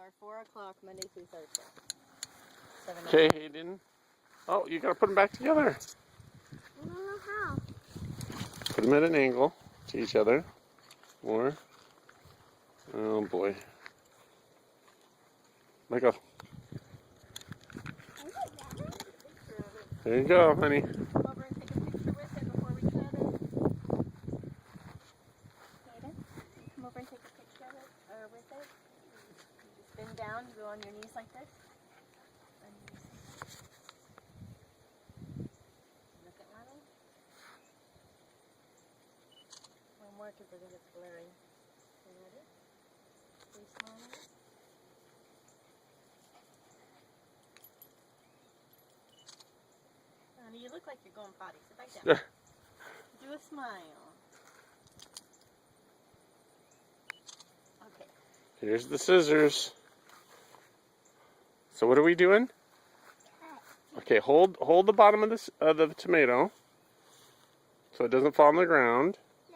are 4 o'clock Monday through Thursday. 7 Okay, Hayden. Oh, you gotta put them back together. I don't know how. Put them at an angle to each other. More. Oh boy. Let go. There you go, honey. Come over and take a picture with it before we cut it. Hayden, come over and take a picture of it, or with it. You just bend down, you go on your knees like this. On your knees like this. Look at mommy. One more because I think it's blurry. You ready? Are you smiling? Honey, you look like you're going potty. Sit back down. Do a smile. Okay. Here's the scissors. So what are we doing? Okay, hold the bottom of this the tomato so it doesn't fall on the ground. Do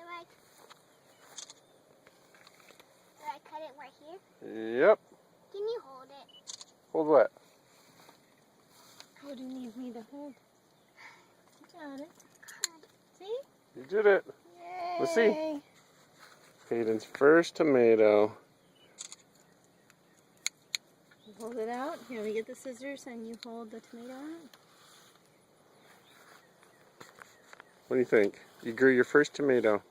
I cut it right here? Yep. Can you hold it? Hold what? What do you need me to hold? You got it. See? You did it. Yay! Let's see. Hayden's first tomato. You hold it out. Here, we get the scissors and you hold the tomato out. What do you think? You grew your first tomato.